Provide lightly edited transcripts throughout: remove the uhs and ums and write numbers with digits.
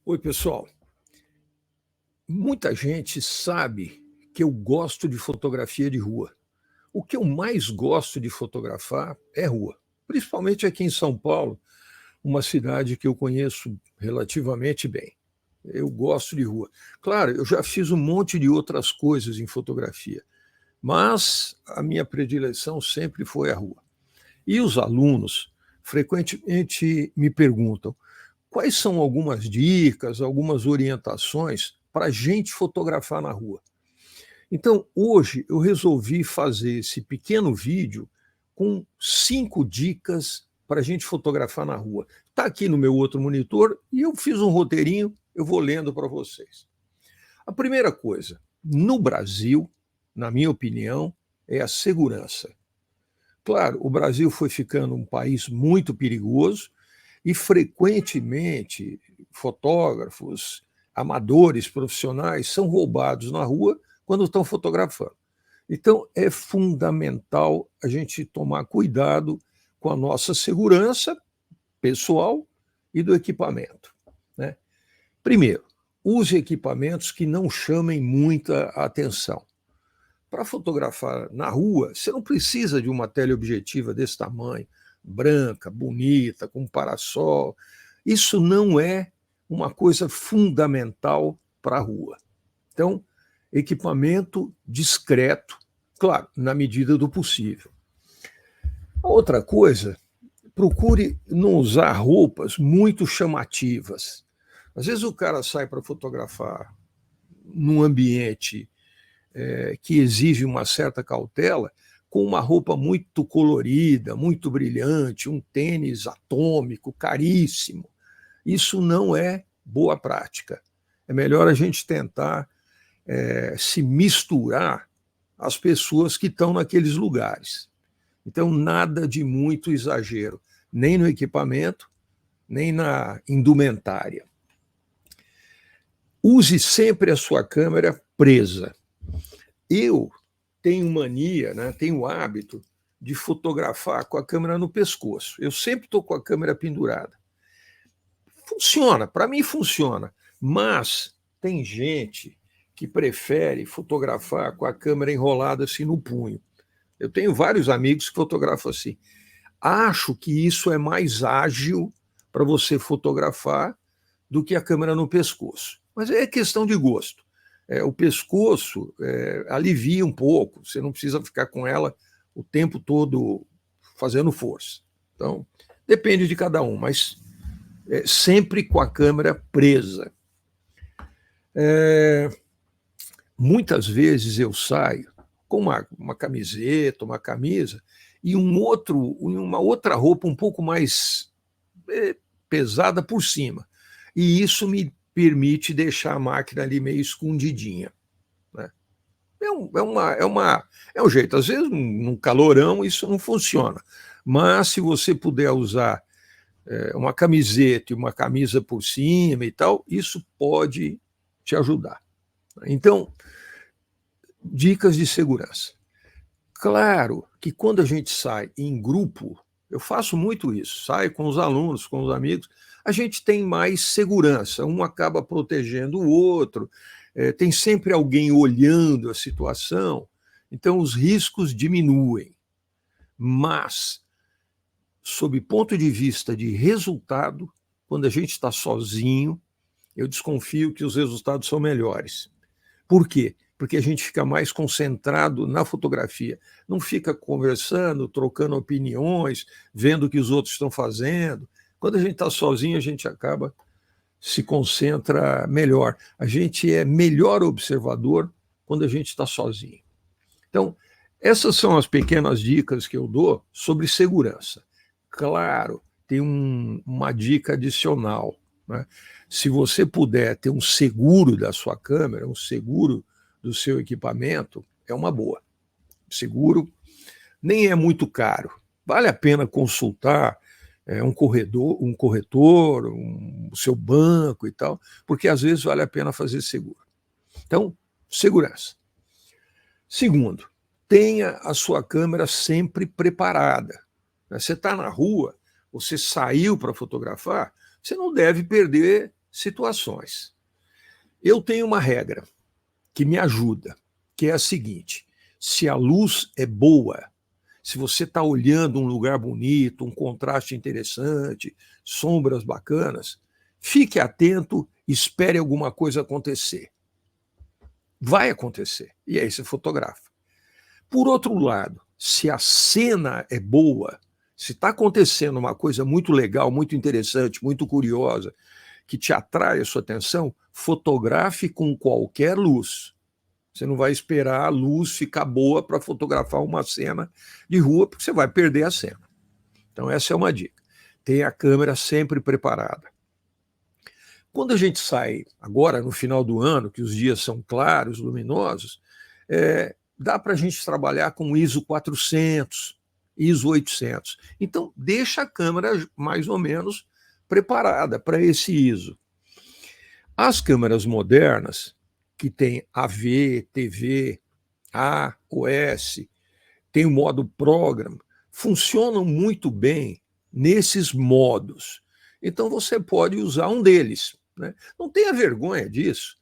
Oi, pessoal. Muita gente sabe que eu gosto de fotografia de rua. O que eu mais gosto de fotografar é rua, principalmente aqui em São Paulo, uma cidade que eu conheço relativamente bem. Eu gosto de rua. Claro, eu já fiz um monte de outras coisas em fotografia, mas a minha predileção sempre foi a rua. E os alunos frequentemente me perguntam: quais são algumas dicas, algumas orientações para a gente fotografar na rua? Então, hoje eu resolvi fazer esse pequeno vídeo com 5 dicas para a gente fotografar na rua. Está aqui no meu outro monitor e eu fiz um roteirinho, eu vou lendo para vocês. A primeira coisa, no Brasil, na minha opinião, é a segurança. Claro, o Brasil foi ficando um país muito perigoso e, frequentemente, fotógrafos, amadores, profissionais, são roubados na rua quando estão fotografando. Então, é fundamental a gente tomar cuidado com a nossa segurança pessoal e do equipamento, né? Primeiro, use equipamentos que não chamem muita atenção. Para fotografar na rua, você não precisa de uma teleobjetiva desse tamanho, branca, bonita, com parasol. Isso não é uma coisa fundamental para a rua. Então, equipamento discreto, claro, na medida do possível. A outra coisa, procure não usar roupas muito chamativas. Às vezes o cara sai para fotografar num ambiente que exige uma certa cautela, com uma roupa muito colorida, muito brilhante, um tênis atômico, caríssimo. Isso não é boa prática. É melhor a gente tentar se misturar às pessoas que estão naqueles lugares. Então, nada de muito exagero, nem no equipamento, nem na indumentária. Use sempre a sua câmera presa. Eu tenho mania, né, tenho hábito de fotografar com a câmera no pescoço. Eu sempre estou com a câmera pendurada. Funciona, para mim funciona, mas tem gente que prefere fotografar com a câmera enrolada assim no punho. Eu tenho vários amigos que fotografam assim. Acho que isso é mais ágil para você fotografar do que a câmera no pescoço. Mas é questão de gosto. O pescoço alivia um pouco, você não precisa ficar com ela o tempo todo fazendo força. Então, depende de cada um, mas sempre com a câmera presa. Muitas vezes eu saio com uma camiseta, uma camisa, e uma outra roupa um pouco mais pesada por cima. E isso me permite deixar a máquina ali meio escondidinha, né? É um jeito. Às vezes, num calorão, isso não funciona. Mas se você puder usar uma camiseta e uma camisa por cima e tal, isso pode te ajudar. Então, dicas de segurança. Claro que quando a gente sai em grupo, eu faço muito isso, saio com os alunos, com os amigos, a gente tem mais segurança, um acaba protegendo o outro, tem sempre alguém olhando a situação, então os riscos diminuem. Mas, sob ponto de vista de resultado, quando a gente está sozinho, eu desconfio que os resultados são melhores. Por quê? Porque a gente fica mais concentrado na fotografia, não fica conversando, trocando opiniões, vendo o que os outros estão fazendo. Quando a gente está sozinho, a gente acaba se concentra melhor. A gente é melhor observador quando a gente está sozinho. Então, essas são as pequenas dicas que eu dou sobre segurança. Claro, tem uma dica adicional, né? Se você puder ter um seguro da sua câmera, um seguro do seu equipamento, é uma boa. Seguro nem é muito caro. Vale a pena consultar um corretor, o seu banco e tal, porque às vezes vale a pena fazer seguro. Então, segurança. Segundo, tenha a sua câmera sempre preparada. Você está na rua, você saiu para fotografar, você não deve perder situações. Eu tenho uma regra que me ajuda, que é a seguinte: se a luz é boa, se você está olhando um lugar bonito, um contraste interessante, sombras bacanas, fique atento, espere alguma coisa acontecer. Vai acontecer, e aí você fotografa. Por outro lado, se a cena é boa, se está acontecendo uma coisa muito legal, muito interessante, muito curiosa, que te atrai a sua atenção, fotografe com qualquer luz. Você não vai esperar a luz ficar boa para fotografar uma cena de rua, porque você vai perder a cena. Então, essa é uma dica. Tenha a câmera sempre preparada. Quando a gente sai, agora no final do ano, que os dias são claros, luminosos, dá para a gente trabalhar com ISO 400, ISO 800. Então, deixa a câmera mais ou menos preparada para esse ISO. As câmeras modernas, que tem AV, TV, A, OS, tem o modo Program, funcionam muito bem nesses modos. Então, você pode usar um deles. Né? Não tenha vergonha disso.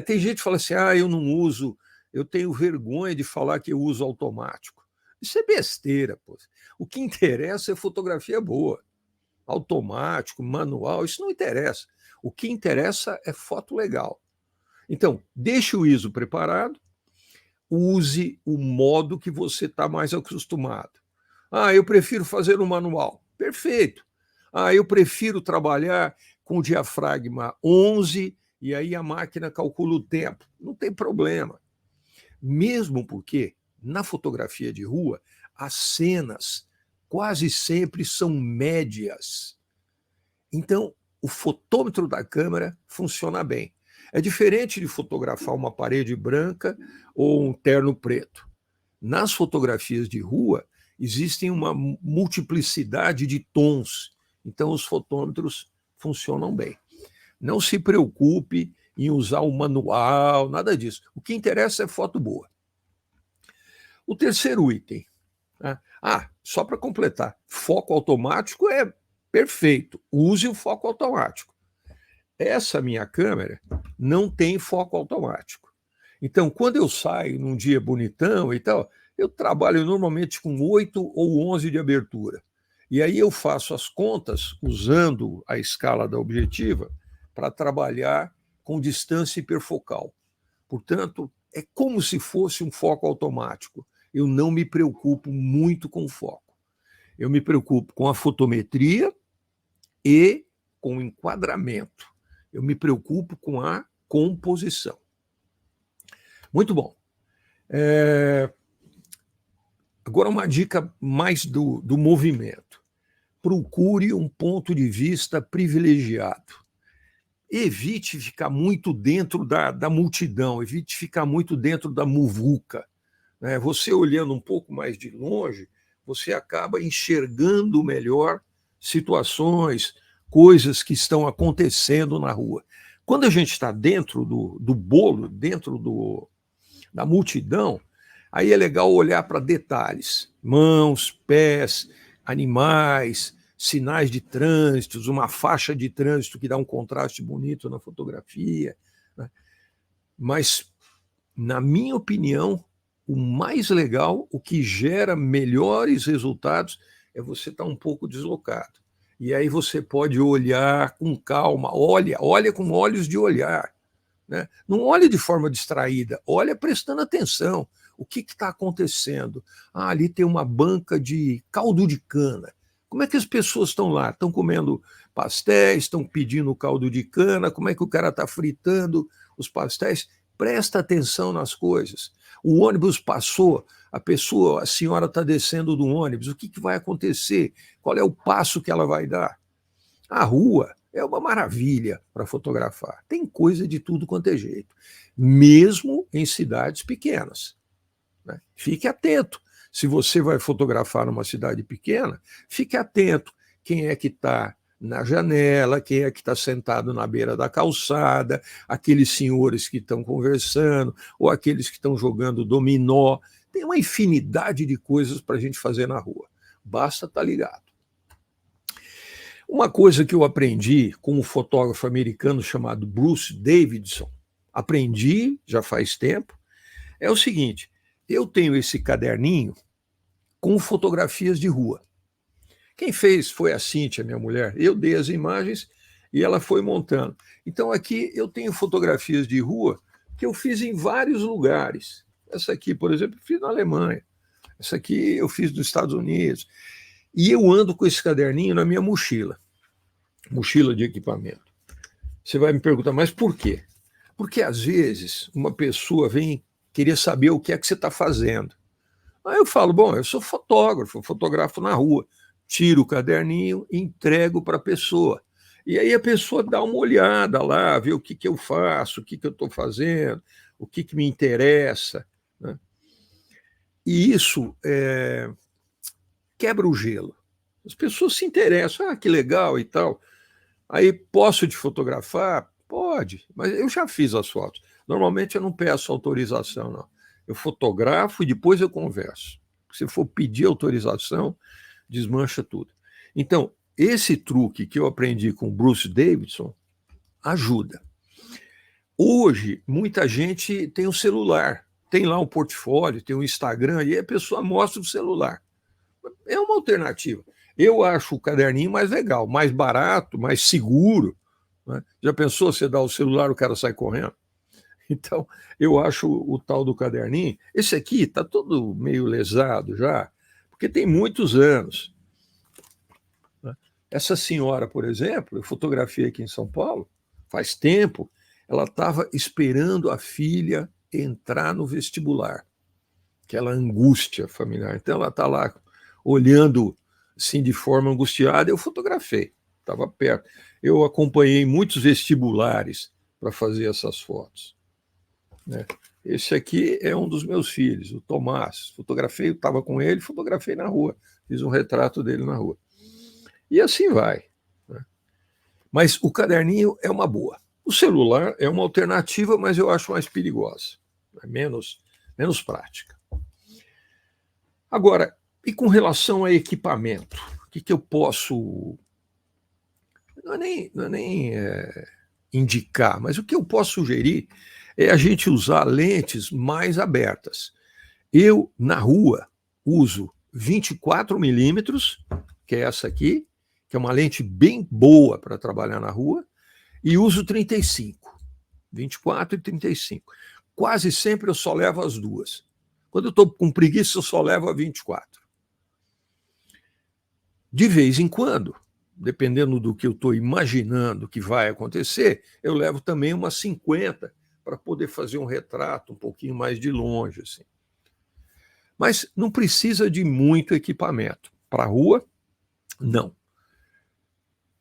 Tem gente que fala assim, eu não uso, eu tenho vergonha de falar que eu uso automático. Isso é besteira, pô. O que interessa é fotografia boa. Automático, manual, isso não interessa. O que interessa é foto legal. Então, deixe o ISO preparado, use o modo que você está mais acostumado. Eu prefiro fazer no manual. Perfeito. Eu prefiro trabalhar com o diafragma 11 e aí a máquina calcula o tempo. Não tem problema. Mesmo porque, na fotografia de rua, as cenas quase sempre são médias. Então, o fotômetro da câmera funciona bem. É diferente de fotografar uma parede branca ou um terno preto. Nas fotografias de rua, existem uma multiplicidade de tons, então os fotômetros funcionam bem. Não se preocupe em usar o manual, nada disso. O que interessa é foto boa. O terceiro item, só para completar, foco automático é perfeito, use o foco automático. Essa minha câmera não tem foco automático. Então, quando eu saio num dia bonitão e tal, eu trabalho normalmente com 8 ou 11 de abertura. E aí eu faço as contas usando a escala da objetiva para trabalhar com distância hiperfocal. Portanto, é como se fosse um foco automático. Eu não me preocupo muito com o foco. Eu me preocupo com a fotometria e com o enquadramento. Eu me preocupo com a composição. Muito bom. Agora uma dica mais do movimento. Procure um ponto de vista privilegiado. Evite ficar muito dentro da multidão, evite ficar muito dentro da muvuca. Né? Você olhando um pouco mais de longe, você acaba enxergando melhor situações, coisas que estão acontecendo na rua. Quando a gente está dentro do bolo, dentro da multidão, aí é legal olhar para detalhes, mãos, pés, animais, sinais de trânsito, uma faixa de trânsito que dá um contraste bonito na fotografia. Né? Mas, na minha opinião, o mais legal, o que gera melhores resultados, é você estar um pouco deslocado. E aí você pode olhar com calma, olha com olhos de olhar. Né? Não olhe de forma distraída, olha prestando atenção. O que está acontecendo? Ali tem uma banca de caldo de cana. Como é que as pessoas estão lá? Estão comendo pastéis, estão pedindo caldo de cana, como é que o cara está fritando os pastéis? Presta atenção nas coisas. O ônibus passou, a senhora está descendo do ônibus, o que vai acontecer? Qual é o passo que ela vai dar? A rua é uma maravilha para fotografar. Tem coisa de tudo quanto é jeito, mesmo em cidades pequenas. Né? Fique atento. Se você vai fotografar numa cidade pequena, fique atento. Quem é que está na janela, quem é que está sentado na beira da calçada, aqueles senhores que estão conversando, ou aqueles que estão jogando dominó. Tem uma infinidade de coisas para a gente fazer na rua. Basta estar ligado. Uma coisa que eu aprendi com um fotógrafo americano chamado Bruce Davidson, aprendi já faz tempo, é o seguinte: eu tenho esse caderninho com fotografias de rua. Quem fez foi a Cíntia, minha mulher. Eu dei as imagens e ela foi montando. Então aqui eu tenho fotografias de rua que eu fiz em vários lugares. Essa aqui, por exemplo, eu fiz na Alemanha. Essa aqui eu fiz nos Estados Unidos. E eu ando com esse caderninho na minha mochila de equipamento. Você vai me perguntar, mas por quê? Porque às vezes uma pessoa vem querer saber o que é que você está fazendo. Aí eu falo, bom, eu sou fotógrafo, fotografo na rua. Tiro o caderninho e entrego para a pessoa. E aí a pessoa dá uma olhada lá, vê o que eu faço, o que eu estou fazendo, o que me interessa, né? E isso quebra o gelo. As pessoas se interessam, que legal e tal. Aí, posso te fotografar? Pode, mas eu já fiz as fotos. Normalmente eu não peço autorização, não. Eu fotografo e depois eu converso. Se for pedir autorização, desmancha tudo. Então, esse truque que eu aprendi com o Bruce Davidson ajuda. Hoje, muita gente tem um celular, tem lá um portfólio, tem um Instagram, e aí a pessoa mostra o celular. É uma alternativa. Eu acho o caderninho mais legal, mais barato, mais seguro, né? Já pensou você dar o celular, o cara sai correndo? Então, eu acho o tal do caderninho. Esse aqui está todo meio lesado já, porque tem muitos anos. Essa senhora, por exemplo, eu fotografei aqui em São Paulo, faz tempo, ela estava esperando a filha entrar no vestibular, aquela angústia familiar. Então, ela está lá olhando assim de forma angustiada, eu fotografei, estava perto. Eu acompanhei muitos vestibulares para fazer essas fotos, né? Esse aqui é um dos meus filhos, o Tomás. Fotografei, estava com ele, fotografei na rua, fiz um retrato dele na rua. E assim vai, né? Mas o caderninho é uma boa. O celular é uma alternativa, mas eu acho mais perigosa, é menos prática. Agora, e com relação a equipamento? O que eu posso... Não é nem indicar, mas o que eu posso sugerir é a gente usar lentes mais abertas. Eu, na rua, uso 24 milímetros, que é essa aqui, que é uma lente bem boa para trabalhar na rua, e uso 35, 24 e 35. Quase sempre eu só levo as duas. Quando eu estou com preguiça, eu só levo a 24. De vez em quando, dependendo do que eu estou imaginando que vai acontecer, eu levo também uma 50 para poder fazer um retrato um pouquinho mais de longe, assim. Mas não precisa de muito equipamento. Para a rua, não.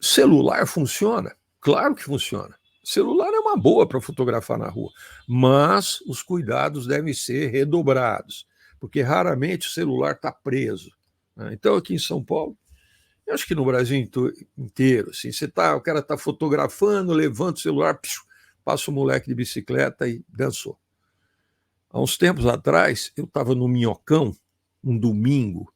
Celular funciona? Claro que funciona. Celular é uma boa para fotografar na rua, mas os cuidados devem ser redobrados, porque raramente o celular está preso, né? Então, aqui em São Paulo, eu acho que no Brasil inteiro, assim, o cara está fotografando, levanta o celular, passa o moleque de bicicleta e dançou. Há uns tempos atrás, eu estava no Minhocão, um domingo,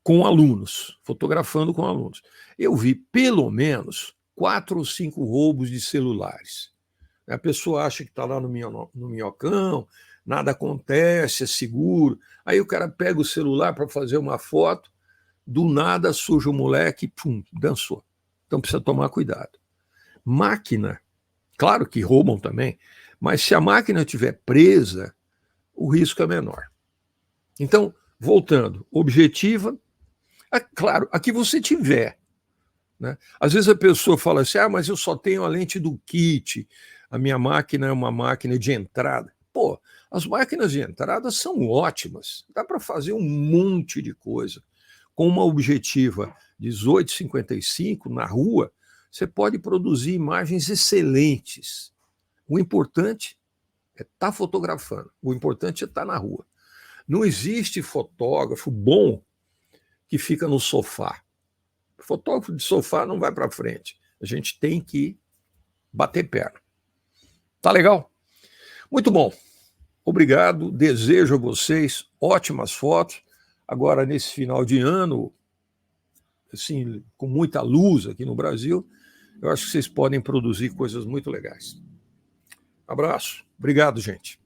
com alunos, fotografando com alunos. Eu vi pelo menos 4 ou 5 roubos de celulares. A pessoa acha que está lá no Minhocão, nada acontece, é seguro. Aí o cara pega o celular para fazer uma foto, do nada surge o moleque e pum, dançou. Então precisa tomar cuidado. Máquina, claro que roubam também, mas se a máquina estiver presa, o risco é menor. Então, voltando, objetiva, claro, a que você tiver, né? Às vezes a pessoa fala assim, mas eu só tenho a lente do kit, a minha máquina é uma máquina de entrada. Pô, as máquinas de entrada são ótimas, dá para fazer um monte de coisa. Com uma objetiva 18-55 na rua, você pode produzir imagens excelentes. O importante é estar fotografando, o importante é estar na rua. Não existe fotógrafo bom que fica no sofá. Fotógrafo de sofá não vai para frente. A gente tem que bater perna. Tá legal? Muito bom. Obrigado. Desejo a vocês ótimas fotos. Agora, nesse final de ano, assim, com muita luz aqui no Brasil, eu acho que vocês podem produzir coisas muito legais. Abraço. Obrigado, gente.